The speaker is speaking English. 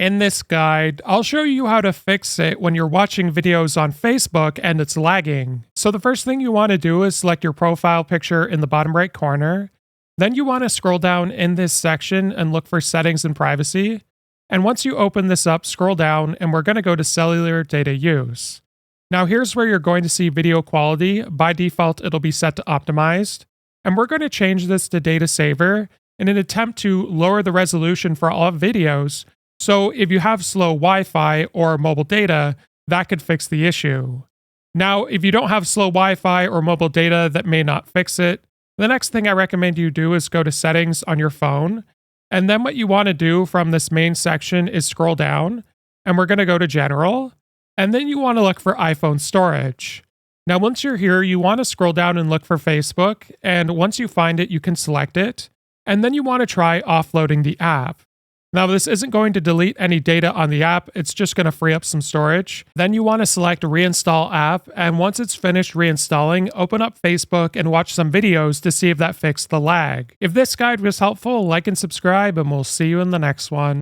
In this guide, I'll show you how to fix it when you're watching videos on Facebook and it's lagging. So the first thing you want to do is select your profile picture in the bottom right corner. Then you want to scroll down in this section and look for settings and privacy. And once you open this up, scroll down and we're going to go to cellular data use. Now here's where you're going to see video quality. By default, it'll be set to optimized. And we're going to change this to data saver in an attempt to lower the resolution for all videos. So if you have slow Wi-Fi or mobile data, that could fix the issue. Now, if you don't have slow Wi-Fi or mobile data, that may not fix it. The next thing I recommend you do is go to settings on your phone. And then what you want to do from this main section is scroll down, and we're going to go to general. And then you want to look for iPhone storage. Now, once you're here, you want to scroll down and look for Facebook. And once you find it, you can select it. And then you want to try offloading the app. Now, this isn't going to delete any data on the app, it's just going to free up some storage. Then you want to select reinstall app, and once it's finished reinstalling, open up Facebook and watch some videos to see if that fixed the lag. If this guide was helpful, like and subscribe, and we'll see you in the next one.